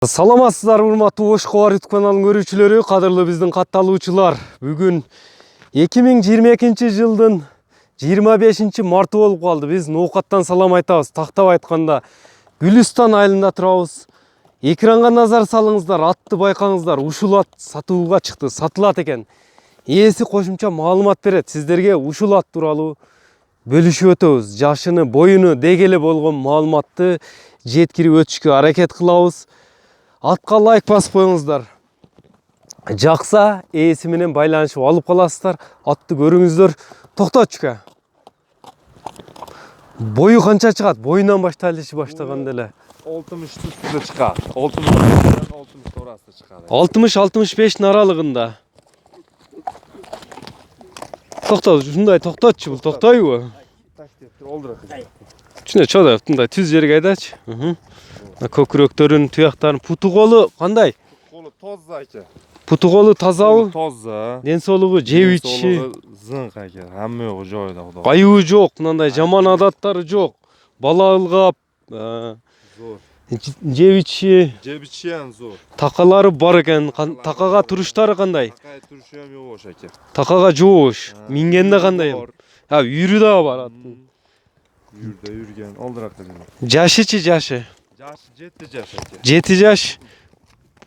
Саламатсыздар урматтуу Ош Кобар YouTube каналынын көрүүчүлөрү, кадырлуу биздин катталуучулар. Бүгүн 2022 жылдын 25 марты болуп калды. Биз ноокаттан салам айтабыз. Тактап айтканда Гүлүстан айылында турабыз. Экранга назар салыңыздар, атты байкаңыздар. Ушул ат сатууга чыкты, сатылат экен. Ээси кошумча маалымат берет. Сиздерге ушул ат тууралуу бөлүшүп өтөбүз. Жашыны, боюну, дегеле болгон маалыматты жеткирип өтүшкө аракет кылабыз. Атка лайк басып коюңуздар. Жакса ээси менен байланышып алып каласыздар. Атты көрүңүздөр. Токтотчука. Бою канча чыгат? Боюнан баштайлы баштаганда эле. 60 üstünde çıkar. 60'dan 60 orası çıkar. 60-65 аралыгында. Токто, ушундай токтотчу, бул токтойбу? Чүнө чода, мындай түз жерге айдачы. Көкүрөктөрүн, туяктарын, путу колу кандай? Kolu toz aka. Путу колу тазабы? Tozza. Ден соолугу, жеп ичиши, Zınk aka. Hamma yo'qi joyida xudo. байыбы жок, мындай жаман адаттары жок. Бала ылгап, Zor. жеп ичиши, Cebiçi ham zor. такалары бар экен. Такага туруштары кандай? Takay turuşu ham yo'q o'sha aka. Такага жоош. Мингенде кандай? Ha, yürü дагы бар аттын. Yurda yurgan. Oldiroq qilgan. Жашычы жашы? Yaşı 7 yaş aka. 7 жаш.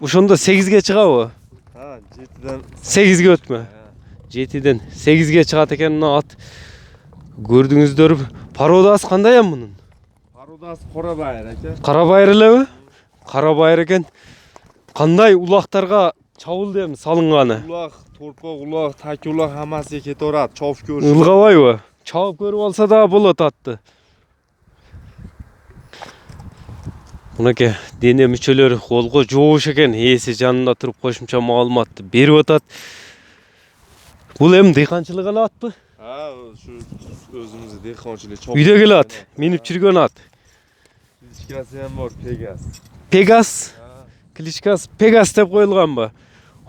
Ошондо 8ге чыгабы? Ha, 7'den 8ге өтмө. 7ден 8ге чыгат экен мына ат. Көрдүңүздөр. Пародасы кандай эм мунун? Parudası qora bayır aka. Кара байыр элеби? Кара байыр экен. Кандай улактарга чабыл дем салынганы? Ulaq, torpaq ulaq, taki ulaq hammasi ketaveradi. Chop ko'rish. Ылгабайбы? Чабып көрүп алса да болот атты. Мынакей дене мүчөлөрү колго жоош экен. Ээси жанында туруп кошумча маалыматты берип атат. Бул эми дыйканчылык эле атпы? Ha, şu özümüzü dehqonchilik chop. Үйдөгү эле ат, минип жүргөн ат. Klitchkasi ham bor, Pegas. Пегас, Ha. кличкасы Пегас деп коюлганбы?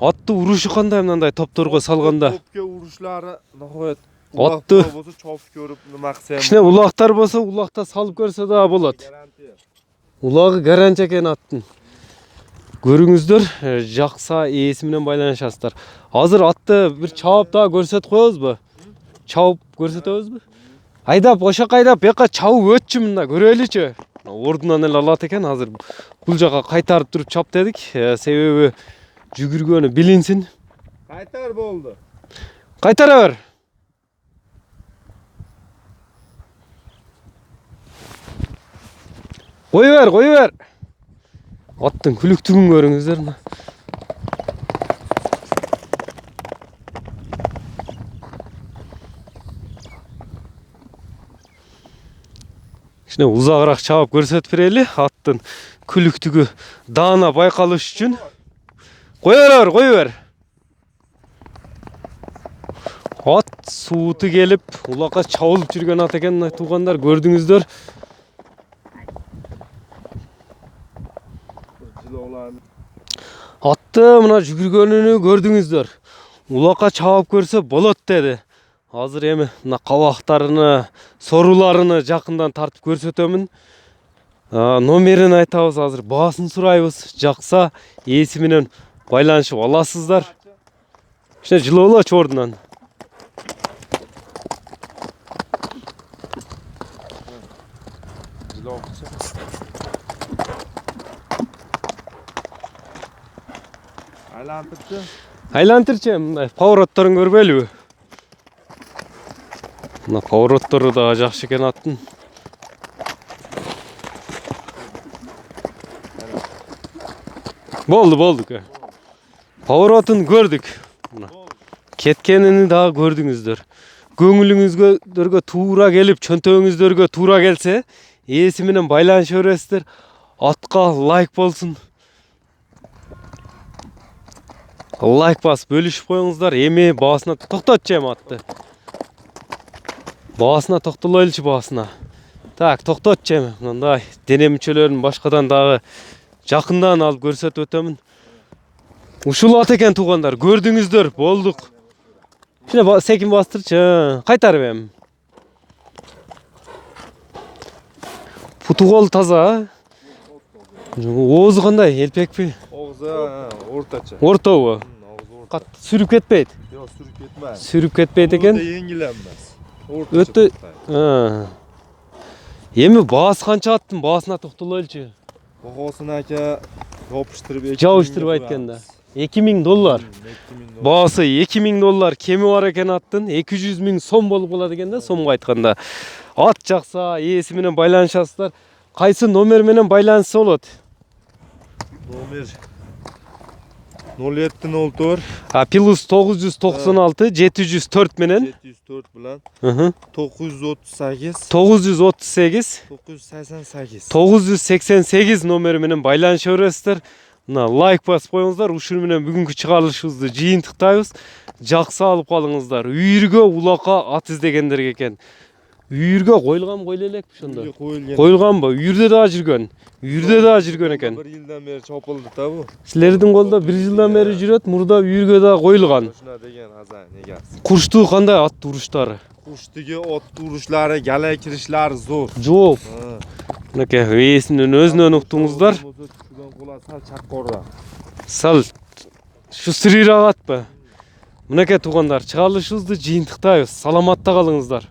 Атты урушу кандай мындай топторго салганда? Topga urushlari nihoyat Otni bo'lsa chop ko'rib nima qilsa ham кичине улактар болсо, улакта салып көрсө да болот. garantiya. Улагы гаранч экен аттын. Көрүңүздөр, жакса ээси менен байланышасыздар. Азыр атты бир чабып да көрсөтүп коебузбу? Чабып көрсөтөбүзбү? Айдап, ошока айдап, бияка чабып өтчү мында көрөлүчү. Ордунан эле алат экен. Азыр бул жака кайтарып туруп чап дедик. Себеби жүгүргөнү билинсин. Qaytar bo'ldi. Кайтара бер. Кой бер. Аттын күлүктүгүн көрүңүздөр. Кичине узагыраак чабып көрсөтүп берели. Аттын күлүктүгү даана байкалыш үчүн. Кой бер. Ат сууту келип, улакка чабылып жүргөн ат экен, туугандар, көрдүңүздөр. Атты мына жүгүргөнүнү көрдүңүздөр. Улакка чабып көрсө болот деди. Азыр эми мына кабактарыны, соруларыны жакындан тартып көрсөтөмүн. Номерин айтабыз, азыр баасын сурайбыз. Жакса ээси менен байланышып аласыздар. Кичине жылоолочу ордунан. Aylantirchi. Айлантырчы, мындай поворотторун көрбөйлүбү? Мына повороттору да жакшы экен аттын. Болду. Поворотун көрдүк. Кеткенini дагы көрдүңүздөр. Көңүлүңүзгө туура келип, чөнтөгүңүздөргө туура келсе, ээси менен байланыша бересиздер. Атка лайк болсун. Лайк басып бөлүшүп коюңуздар. Эми баасына токтотчу эми атты. Баасына токтолойлучу баасына. Так, токтотчу эми. Мындай дене мүчөлөрүн башкадан дагы жакындан алып көрсөтүп өтөмүн. Ушул ат экен туугандар, көрдүңүздөр, болдук. Кичине секин бастырчы. Кайтарып эми. Путу кол таза. Оозу кандай? Элпекпи? Og'zi o'rtacha. Ortabı? Og'zi o'rta. Qattiq surib ketpeydi. Yo'q, surib ketmaydi. Surib ketpeydi ekan. Yengillanmas. O'ta ha. Эми baası qancha attın? Baasına to'xtalaylikchi. Bag'osini aka yopishtirib Jabıştırıp aytganda. $2000. Baası $2000 kemi var eken attın. 200.000 so'm bo'lib qoladi ekanda, so'mga aytganda. At жақса, ээси менен байланышасыздар. Qaysi nomer менен байланышса болот? Nomer 0704 Plus 996 704 менен 704 bilan 938 938 988 988 номери менен байланыша бересиздер. Мына лайк басып коюңуздар. Ушул менен бүгүнкү чыгарылышыбызды жыйынтыктайбыз. Жаксы алып калыңыздар. Үйүргө улакка ат издегендерге экен. Үйүргө коюлган койlo элекпи ошондо? Коюлганбы? Үйүрдө да жүргөн. Үйүрдө да жүргөн экен. 1 yildan beri chopildi ta bu. Силердин колдо 1 жылдан бери жүрөт. Мурда үйүргө да коюлган. Shuna degan azan egasi. Курштуу кандай ат уруштары? Qushdagi ot urishlari, gala kirishlari zo'r. Жок. Мынакей ээсинин өзүнөн уктуңуздар. Tushgan qo'la sal chaqqonroq. Сал шу сырыйраак атпы? Мынакей туугандар, чыгарылышыбызды жыйынтыктайбыз. Саламатта калыңыздар.